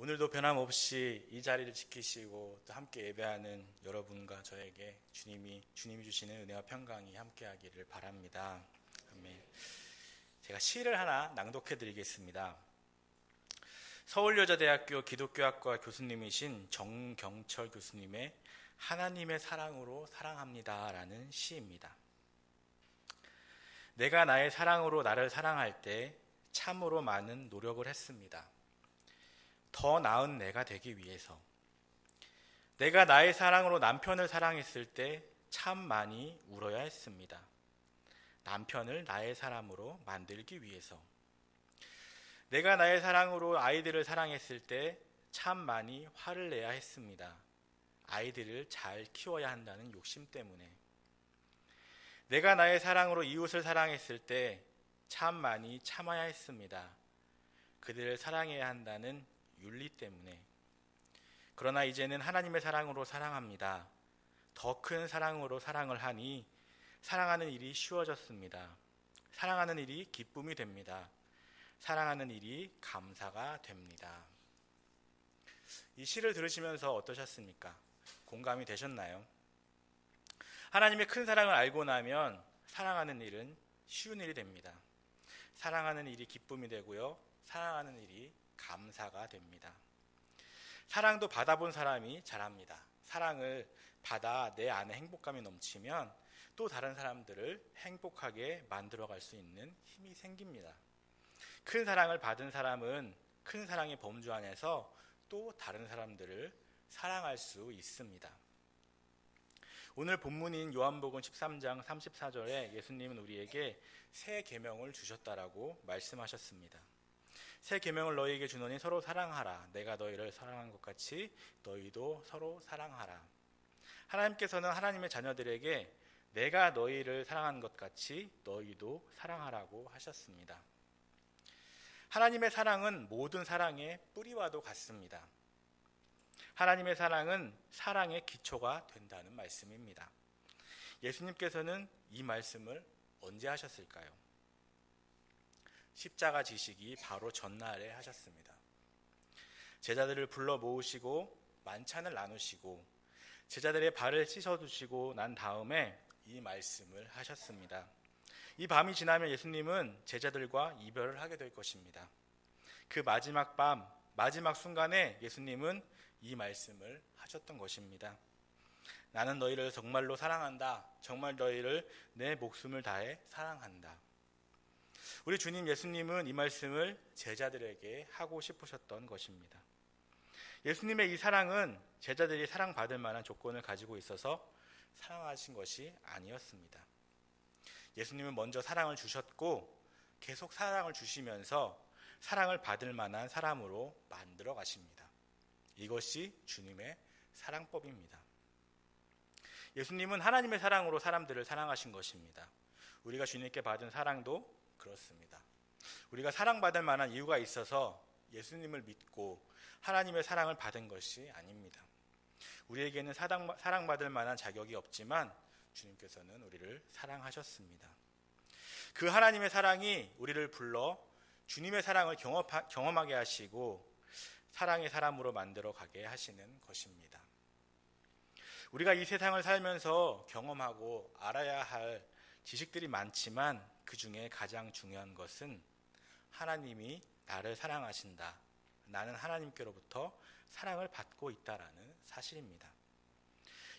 오늘도 변함없이 이 자리를 지키시고 또 함께 예배하는 여러분과 저에게 주님이 주시는 은혜와 평강이 함께하기를 바랍니다. 아멘. 제가 시를 하나 낭독해 드리겠습니다. 서울여자대학교 기독교학과 교수님이신 정경철 교수님의 하나님의 사랑으로 사랑합니다 라는 시입니다. 내가 나의 사랑으로 나를 사랑할 때 참으로 많은 노력을 했습니다. 더 나은 내가 되기 위해서. 내가 나의 사랑으로 남편을 사랑했을 때 참 많이 울어야 했습니다. 남편을 나의 사람으로 만들기 위해서. 내가 나의 사랑으로 아이들을 사랑했을 때 참 많이 화를 내야 했습니다. 아이들을 잘 키워야 한다는 욕심 때문에. 내가 나의 사랑으로 이웃을 사랑했을 때 참 많이 참아야 했습니다. 그들을 사랑해야 한다는 윤리 때문에. 그러나 이제는 하나님의 사랑으로 사랑합니다. 더 큰 사랑으로 사랑을 하니 사랑하는 일이 쉬워졌습니다. 사랑하는 일이 기쁨이 됩니다. 사랑하는 일이 감사가 됩니다. 이 시를 들으시면서 어떠셨습니까? 공감이 되셨나요? 하나님의 큰 사랑을 알고 나면 사랑하는 일은 쉬운 일이 됩니다. 사랑하는 일이 기쁨이 되고요. 사랑하는 일이 감사가 됩니다. 사랑도 받아본 사람이 잘합니다. 사랑을 받아 내 안에 행복감이 넘치면 또 다른 사람들을 행복하게 만들어갈 수 있는 힘이 생깁니다. 큰 사랑을 받은 사람은 큰 사랑의 범주 안에서 또 다른 사람들을 사랑할 수 있습니다. 오늘 본문인 요한복음 13장 34절에 예수님은 우리에게 새 계명을 주셨다라고 말씀하셨습니다. 새 계명을 너희에게 주노니 서로 사랑하라. 내가 너희를 사랑한 것 같이 너희도 서로 사랑하라. 하나님께서는 하나님의 자녀들에게 내가 너희를 사랑한 것 같이 너희도 사랑하라고 하셨습니다. 하나님의 사랑은 모든 사랑의 뿌리와도 같습니다. 하나님의 사랑은 사랑의 기초가 된다는 말씀입니다. 예수님께서는 이 말씀을 언제 하셨을까요? 십자가 지시기 바로 전날에 하셨습니다. 제자들을 불러 모으시고 만찬을 나누시고 제자들의 발을 씻어주시고 난 다음에 이 말씀을 하셨습니다. 이 밤이 지나면 예수님은 제자들과 이별을 하게 될 것입니다. 그 마지막 밤, 마지막 순간에 예수님은 이 말씀을 하셨던 것입니다. 나는 너희를 정말로 사랑한다. 정말 너희를 내 목숨을 다해 사랑한다. 우리 주님 예수님은 이 말씀을 제자들에게 하고 싶으셨던 것입니다. 예수님의 이 사랑은 제자들이 사랑받을 만한 조건을 가지고 있어서 사랑하신 것이 아니었습니다. 예수님은 먼저 사랑을 주셨고 계속 사랑을 주시면서 사랑을 받을 만한 사람으로 만들어 가십니다. 이것이 주님의 사랑법입니다. 예수님은 하나님의 사랑으로 사람들을 사랑하신 것입니다. 우리가 주님께 받은 사랑도 그렇습니다. 우리가 사랑받을 만한 이유가 있어서 예수님을 믿고 하나님의 사랑을 받은 것이 아닙니다. 우리에게는 사랑받을 만한 자격이 없지만 주님께서는 우리를 사랑하셨습니다. 그 하나님의 사랑이 우리를 불러 주님의 사랑을 경험하게 하시고 사랑의 사람으로 만들어 가게 하시는 것입니다. 우리가 이 세상을 살면서 경험하고 알아야 할 지식들이 많지만 그 중에 가장 중요한 것은 하나님이 나를 사랑하신다. 나는 하나님께로부터 사랑을 받고 있다라는 사실입니다.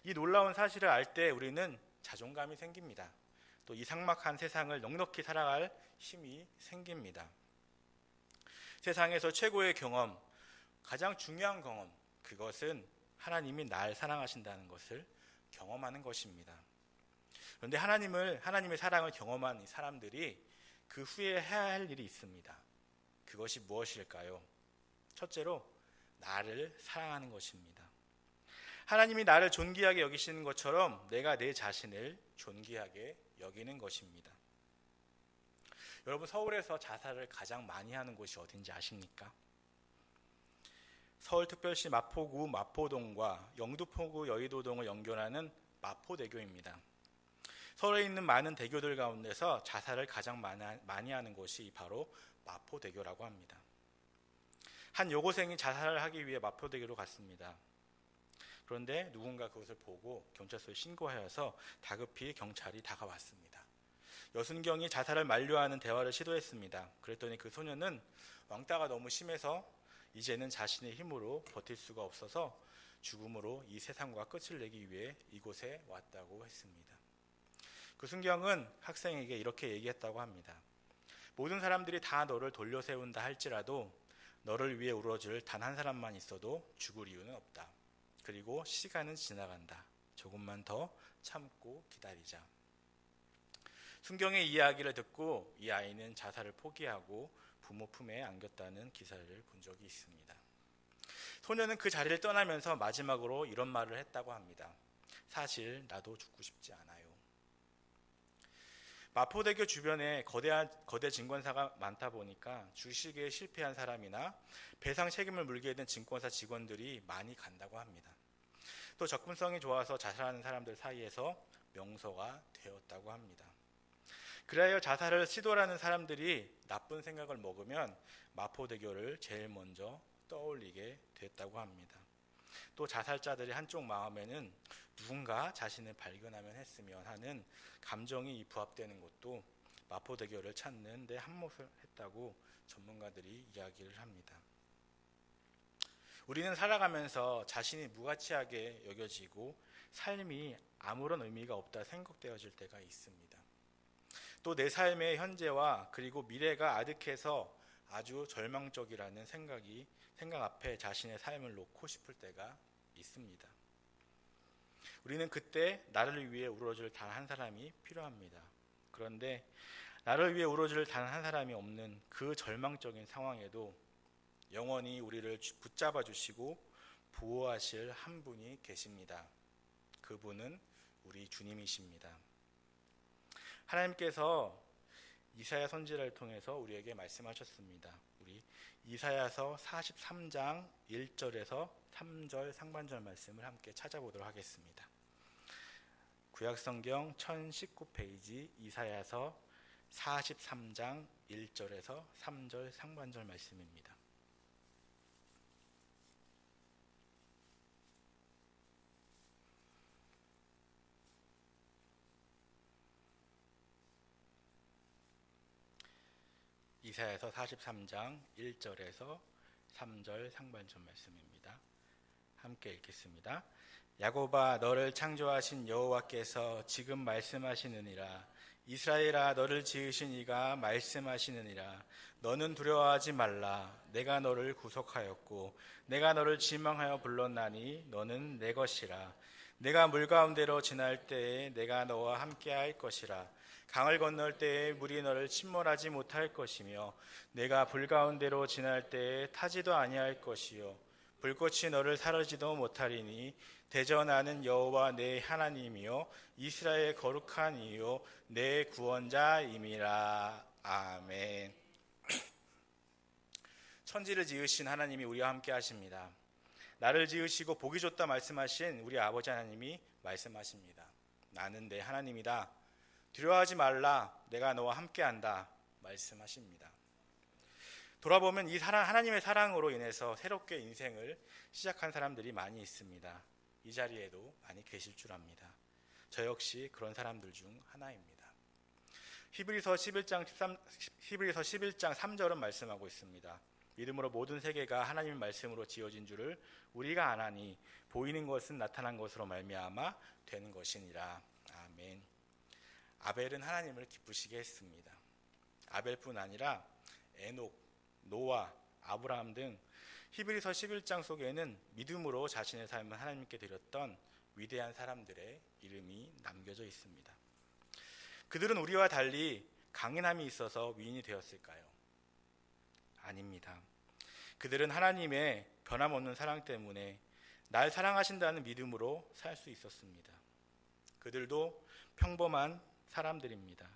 이 놀라운 사실을 알 때 우리는 자존감이 생깁니다. 또 이 삭막한 세상을 넉넉히 살아갈 힘이 생깁니다. 세상에서 최고의 경험, 가장 중요한 경험, 그것은 하나님이 날 사랑하신다는 것을 경험하는 것입니다. 그런데 하나님의 사랑을 경험한 이 사람들이 그 후에 해야 할 일이 있습니다. 그것이 무엇일까요? 첫째로 나를 사랑하는 것입니다. 하나님이 나를 존귀하게 여기시는 것처럼 내가 내 자신을 존귀하게 여기는 것입니다. 여러분, 서울에서 자살을 가장 많이 하는 곳이 어딘지 아십니까? 서울특별시 마포구 마포동과 영등포구 여의도동을 연결하는 마포대교입니다. 서울에 있는 많은 대교들 가운데서 자살을 가장 많이 하는 곳이 바로 마포대교라고 합니다. 한 여고생이 자살을 하기 위해 마포대교로 갔습니다. 그런데 누군가 그것을 보고 경찰서에 신고하여서 다급히 경찰이 다가왔습니다. 여순경이 자살을 만류하는 대화를 시도했습니다. 그랬더니 그 소녀는 왕따가 너무 심해서 이제는 자신의 힘으로 버틸 수가 없어서 죽음으로 이 세상과 끝을 내기 위해 이곳에 왔다고 했습니다. 그 순경은 학생에게 이렇게 얘기했다고 합니다. 모든 사람들이 다 너를 돌려세운다 할지라도 너를 위해 울어줄 단 한 사람만 있어도 죽을 이유는 없다. 그리고 시간은 지나간다. 조금만 더 참고 기다리자. 순경의 이야기를 듣고 이 아이는 자살을 포기하고 부모 품에 안겼다는 기사를 본 적이 있습니다. 소녀는 그 자리를 떠나면서 마지막으로 이런 말을 했다고 합니다. 사실 나도 죽고 싶지 않아요. 마포대교 주변에 거대 증권사가 많다 보니까 주식에 실패한 사람이나 배상 책임을 물게 된 증권사 직원들이 많이 간다고 합니다. 또 접근성이 좋아서 자살하는 사람들 사이에서 명소가 되었다고 합니다. 그래야 자살을 시도하는 사람들이 나쁜 생각을 먹으면 마포대교를 제일 먼저 떠올리게 됐다고 합니다. 또 자살자들의 한쪽 마음에는 누군가 자신을 발견하면 했으면 하는 감정이 부합되는 것도 마포대교를 찾는 데 한몫을 했다고 전문가들이 이야기를 합니다. 우리는 살아가면서 자신이 무가치하게 여겨지고 삶이 아무런 의미가 없다 생각되어질 때가 있습니다. 또 내 삶의 현재와 그리고 미래가 아득해서 아주 절망적이라는 생각 앞에 자신의 삶을 놓고 싶을 때가 있습니다. 우리는 그때 나를 위해 울어줄 단 한 사람이 필요합니다. 그런데 나를 위해 울어줄 단 한 사람이 없는 그 절망적인 상황에도 영원히 우리를 붙잡아 주시고 보호하실 한 분이 계십니다. 그분은 우리 주님이십니다. 하나님께서 이사야 선지자를 통해서 우리에게 말씀하셨습니다. 우리 이사야서 43장 1절에서 3절 상반절 말씀을 함께 찾아보도록 하겠습니다. 구약성경 1019페이지 이사야서 43장 1절에서 3절 상반절 말씀입니다. 이사야서 43장 1절에서 3절 상반절 말씀입니다. 함께 읽겠습니다. 야곱아 너를 창조하신 여호와께서 지금 말씀하시느니라. 이스라엘아 너를 지으신 이가 말씀하시느니라. 너는 두려워하지 말라. 내가 너를 구속하였고 내가 너를 지명하여 불렀나니 너는 내 것이라. 내가 물 가운데로 지날 때에 내가 너와 함께 할 것이라. 강을 건널 때에 물이 너를 침몰하지 못할 것이며 내가 불 가운데로 지날 때에 타지도 아니할 것이요 불꽃이 너를 사르지도 못하리니 대전하는 여호와 내 하나님이요 이스라엘 거룩한 이요 내 구원자임이라. 아멘. 천지를 지으신 하나님이 우리와 함께 하십니다. 나를 지으시고 복이 좋다 말씀하신 우리 아버지 하나님이 말씀하십니다. 나는 내 하나님이다. 두려워하지 말라. 내가 너와 함께한다. 말씀하십니다. 돌아보면 이 하나님의 사랑으로 인해서 새롭게 인생을 시작한 사람들이 많이 있습니다. 이 자리에도 많이 계실 줄 압니다. 저 역시 그런 사람들 중 하나입니다. 히브리서 11장 3절은 말씀하고 있습니다. 믿음으로 모든 세계가 하나님의 말씀으로 지어진 줄을 우리가 아나니 보이는 것은 나타난 것으로 말미암아 되는 것이니라. 아멘. 아벨은 하나님을 기쁘시게 했습니다. 아벨뿐 아니라 에녹, 노아, 아브라함 등 히브리서 11장 속에는 믿음으로 자신의 삶을 하나님께 드렸던 위대한 사람들의 이름이 남겨져 있습니다. 그들은 우리와 달리 강인함이 있어서 위인이 되었을까요? 아닙니다. 그들은 하나님의 변함없는 사랑 때문에 날 사랑하신다는 믿음으로 살 수 있었습니다. 그들도 평범한 사람들입니다.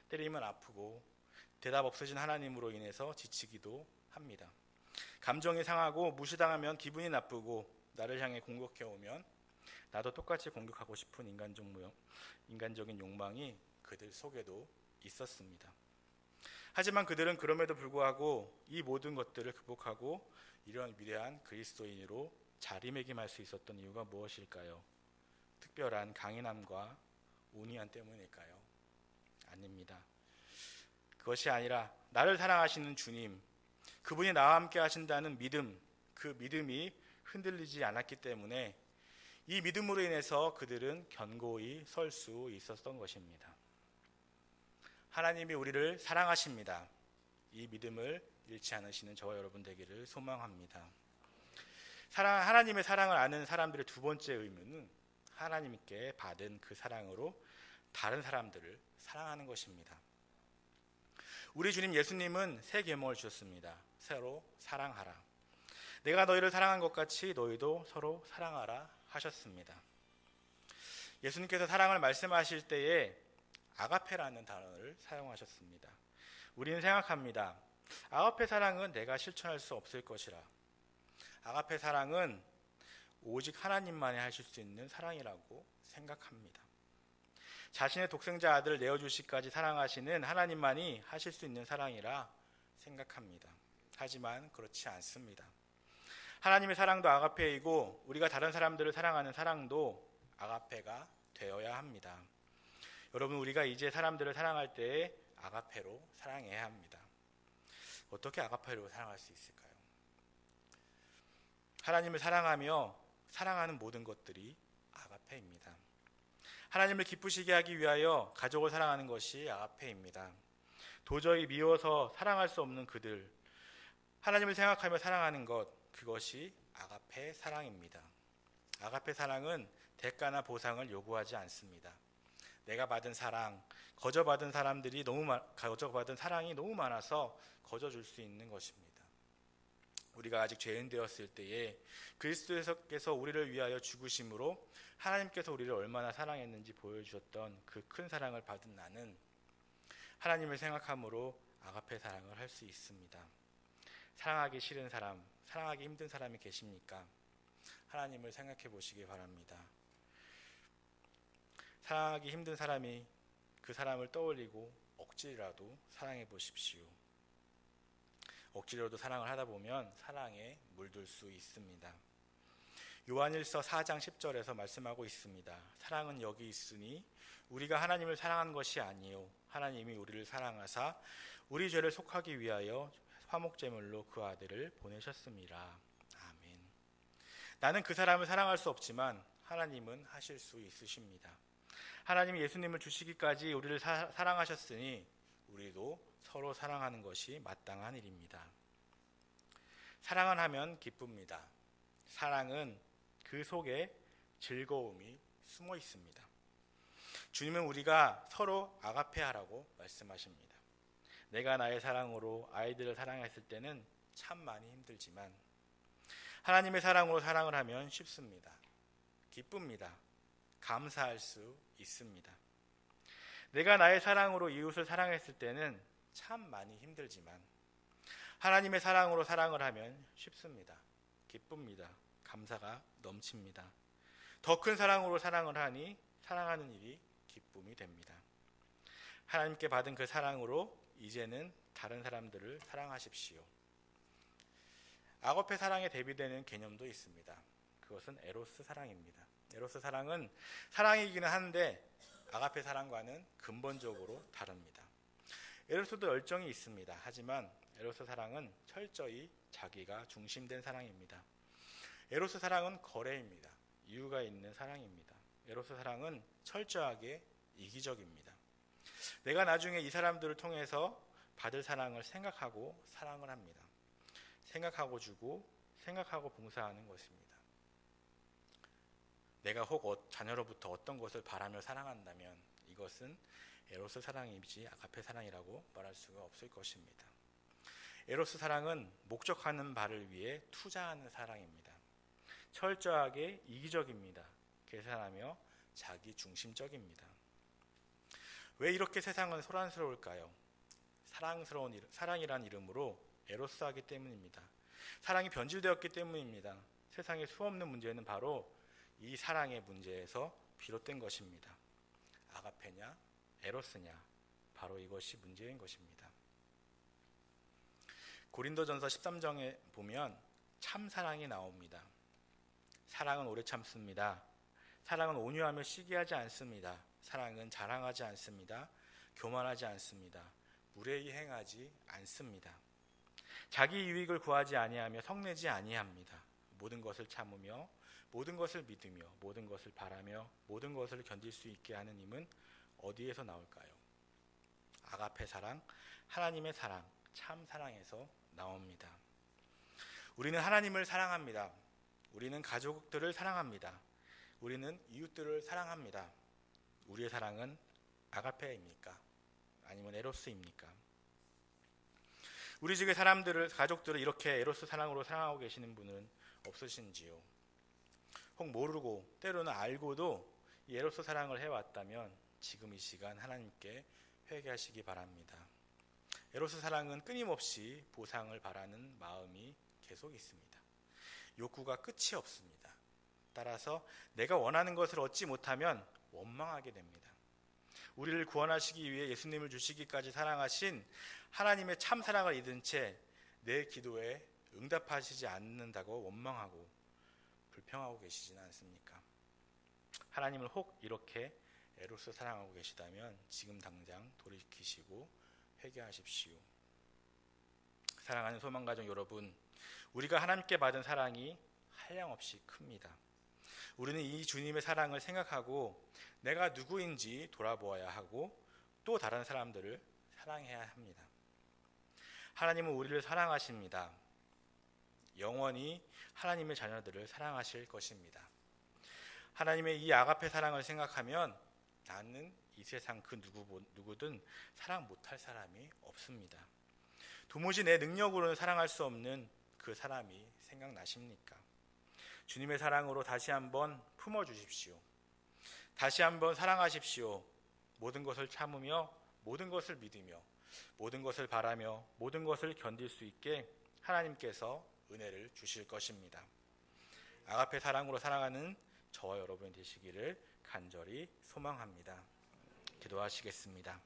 때리면 아프고 대답 없으신 하나님으로 인해서 지치기도 합니다. 감정이 상하고 무시당하면 기분이 나쁘고 나를 향해 공격해오면 나도 똑같이 공격하고 싶은 인간적인 욕망이 그들 속에도 있었습니다. 하지만 그들은 그럼에도 불구하고 이 모든 것들을 극복하고 이런 위대한 그리스도인으로 자리매김할 수 있었던 이유가 무엇일까요? 특별한 강인함과 온유함 때문일까요? 아닙니다. 그것이 아니라 나를 사랑하시는 주님, 그분이 나와 함께 하신다는 믿음, 그 믿음이 흔들리지 않았기 때문에 이 믿음으로 인해서 그들은 견고히 설 수 있었던 것입니다. 하나님이 우리를 사랑하십니다. 이 믿음을 잃지 않으시는 저와 여러분 되기를 소망합니다. 하나님의 사랑을 아는 사람들의 두 번째 의무는 하나님께 받은 그 사랑으로 다른 사람들을 사랑하는 것입니다. 우리 주님 예수님은 새 계명을 주셨습니다. 서로 사랑하라. 내가 너희를 사랑한 것 같이 너희도 서로 사랑하라 하셨습니다. 예수님께서 사랑을 말씀하실 때에 아가페라는 단어를 사용하셨습니다. 우리는 생각합니다. 아가페 사랑은 내가 실천할 수 없을 것이라. 아가페 사랑은 오직 하나님만이 하실 수 있는 사랑이라고 생각합니다. 자신의 독생자 아들을 내어주시기까지 사랑하시는 하나님만이 하실 수 있는 사랑이라 생각합니다. 하지만 그렇지 않습니다. 하나님의 사랑도 아가페이고 우리가 다른 사람들을 사랑하는 사랑도 아가페가 되어야 합니다. 여러분, 우리가 이제 사람들을 사랑할 때에 아가페로 사랑해야 합니다. 어떻게 아가페로 사랑할 수 있을까요? 하나님을 사랑하며 사랑하는 모든 것들이 아가페입니다. 하나님을 기쁘시게 하기 위하여 가족을 사랑하는 것이 아가페입니다. 도저히 미워서 사랑할 수 없는 그들, 하나님을 생각하며 사랑하는 것, 그것이 아가페 사랑입니다. 아가페 사랑은 대가나 보상을 요구하지 않습니다. 내가 받은 사랑, 거저받은 사랑이 너무 많아서 거저줄 수 있는 것입니다. 우리가 아직 죄인 되었을 때에 그리스도께서 우리를 위하여 죽으심으로 하나님께서 우리를 얼마나 사랑했는지 보여주셨던 그 큰 사랑을 받은 나는 하나님을 생각함으로 아가페 사랑을 할 수 있습니다. 사랑하기 싫은 사람, 사랑하기 힘든 사람이 계십니까? 하나님을 생각해 보시기 바랍니다. 사랑하기 힘든 사람이 그 사람을 떠올리고 억지라도 사랑해 보십시오. 억지로도 사랑을 하다 보면 사랑에 물들 수 있습니다. 요한일서 4장 10절에서 말씀하고 있습니다. 사랑은 여기 있으니 우리가 하나님을 사랑한 것이 아니요 하나님이 우리를 사랑하사 우리 죄를 속하기 위하여 화목제물로 그 아들을 보내셨습니다. 아멘. 나는 그 사람을 사랑할 수 없지만 하나님은 하실 수 있으십니다. 하나님이 예수님을 주시기까지 우리를 사랑하셨으니 우리도 서로 사랑하는 것이 마땅한 일입니다. 사랑을 하면 기쁩니다. 사랑은 그 속에 즐거움이 숨어 있습니다. 주님은 우리가 서로 아가페하라고 말씀하십니다. 내가 나의 사랑으로 아이들을 사랑했을 때는 참 많이 힘들지만 하나님의 사랑으로 사랑을 하면 쉽습니다. 기쁩니다. 감사할 수 있습니다. 내가 나의 사랑으로 이웃을 사랑했을 때는 참 많이 힘들지만 하나님의 사랑으로 사랑을 하면 쉽습니다. 기쁩니다. 감사가 넘칩니다. 더 큰 사랑으로 사랑을 하니 사랑하는 일이 기쁨이 됩니다. 하나님께 받은 그 사랑으로 이제는 다른 사람들을 사랑하십시오. 아가페 사랑에 대비되는 개념도 있습니다. 그것은 에로스 사랑입니다. 에로스 사랑은 사랑이기는 한데 아가페 사랑과는 근본적으로 다릅니다. 에로스도 열정이 있습니다. 하지만 에로스 사랑은 철저히 자기가 중심된 사랑입니다. 에로스 사랑은 거래입니다. 이유가 있는 사랑입니다. 에로스 사랑은 철저하게 이기적입니다. 내가 나중에 이 사람들을 통해서 받을 사랑을 생각하고 사랑을 합니다. 생각하고 주고 생각하고 봉사하는 것입니다. 내가 혹 자녀로부터 어떤 것을 바라며 사랑한다면 이것은 에로스 사랑이지 아가페 사랑이라고 말할 수가 없을 것입니다. 에로스 사랑은 목적하는 바를 위해 투자하는 사랑입니다. 철저하게 이기적입니다. 계산하며 자기 중심적입니다. 왜 이렇게 세상은 소란스러울까요? 사랑이란 이름으로 에로스하기 때문입니다. 사랑이 변질되었기 때문입니다. 세상의 수없는 문제는 바로 이 사랑의 문제에서 비롯된 것입니다. 아가페냐 에로스냐, 바로 이것이 문제인 것입니다. 고린도전서 13장에 보면 참 사랑이 나옵니다. 사랑은 오래 참습니다. 사랑은 온유하며 시기하지 않습니다. 사랑은 자랑하지 않습니다. 교만하지 않습니다. 무례히 행하지 않습니다. 자기 유익을 구하지 아니하며 성내지 아니합니다. 모든 것을 참으며 모든 것을 믿으며 모든 것을 바라며 모든 것을 견딜 수 있게 하는 힘은 어디에서 나올까요? 아가페 사랑, 하나님의 사랑, 참 사랑에서 나옵니다. 우리는 하나님을 사랑합니다. 우리는 가족들을 사랑합니다. 우리는 이웃들을 사랑합니다. 우리의 사랑은 아가페입니까? 아니면 에로스입니까? 우리 집의 사람들을, 가족들을 이렇게 에로스 사랑으로 사랑하고 계시는 분은 없으신지요? 혹 모르고 때로는 알고도 이 에로스 사랑을 해왔다면 지금 이 시간 하나님께 회개하시기 바랍니다. 에로스 사랑은 끊임없이 보상을 바라는 마음이 계속 있습니다. 욕구가 끝이 없습니다. 따라서 내가 원하는 것을 얻지 못하면 원망하게 됩니다. 우리를 구원하시기 위해 예수님을 주시기까지 사랑하신 하나님의 참 사랑을 잊은 채 내 기도에 응답하시지 않는다고 원망하고 불평하고 계시지는 않습니까? 하나님을 혹 이렇게 에로스 사랑하고 계시다면 지금 당장 돌이키시고 회개하십시오. 사랑하는 소망가족 여러분, 우리가 하나님께 받은 사랑이 한량없이 큽니다. 우리는 이 주님의 사랑을 생각하고 내가 누구인지 돌아보아야 하고 또 다른 사람들을 사랑해야 합니다. 하나님은 우리를 사랑하십니다. 영원히 하나님의 자녀들을 사랑하실 것입니다. 하나님의 이 아가페 사랑을 생각하면 나는 이 세상 그 누구든 사랑 못할 사람이 없습니다. 도무지 내 능력으로는 사랑할 수 없는 그 사람이 생각나십니까? 주님의 사랑으로 다시 한번 품어주십시오. 다시 한번 사랑하십시오. 모든 것을 참으며 모든 것을 믿으며 모든 것을 바라며 모든 것을 견딜 수 있게 하나님께서 은혜를 주실 것입니다. 아가페 사랑으로 사랑하는 저와 여러분 되시기를 간절히 소망합니다. 기도하시겠습니다.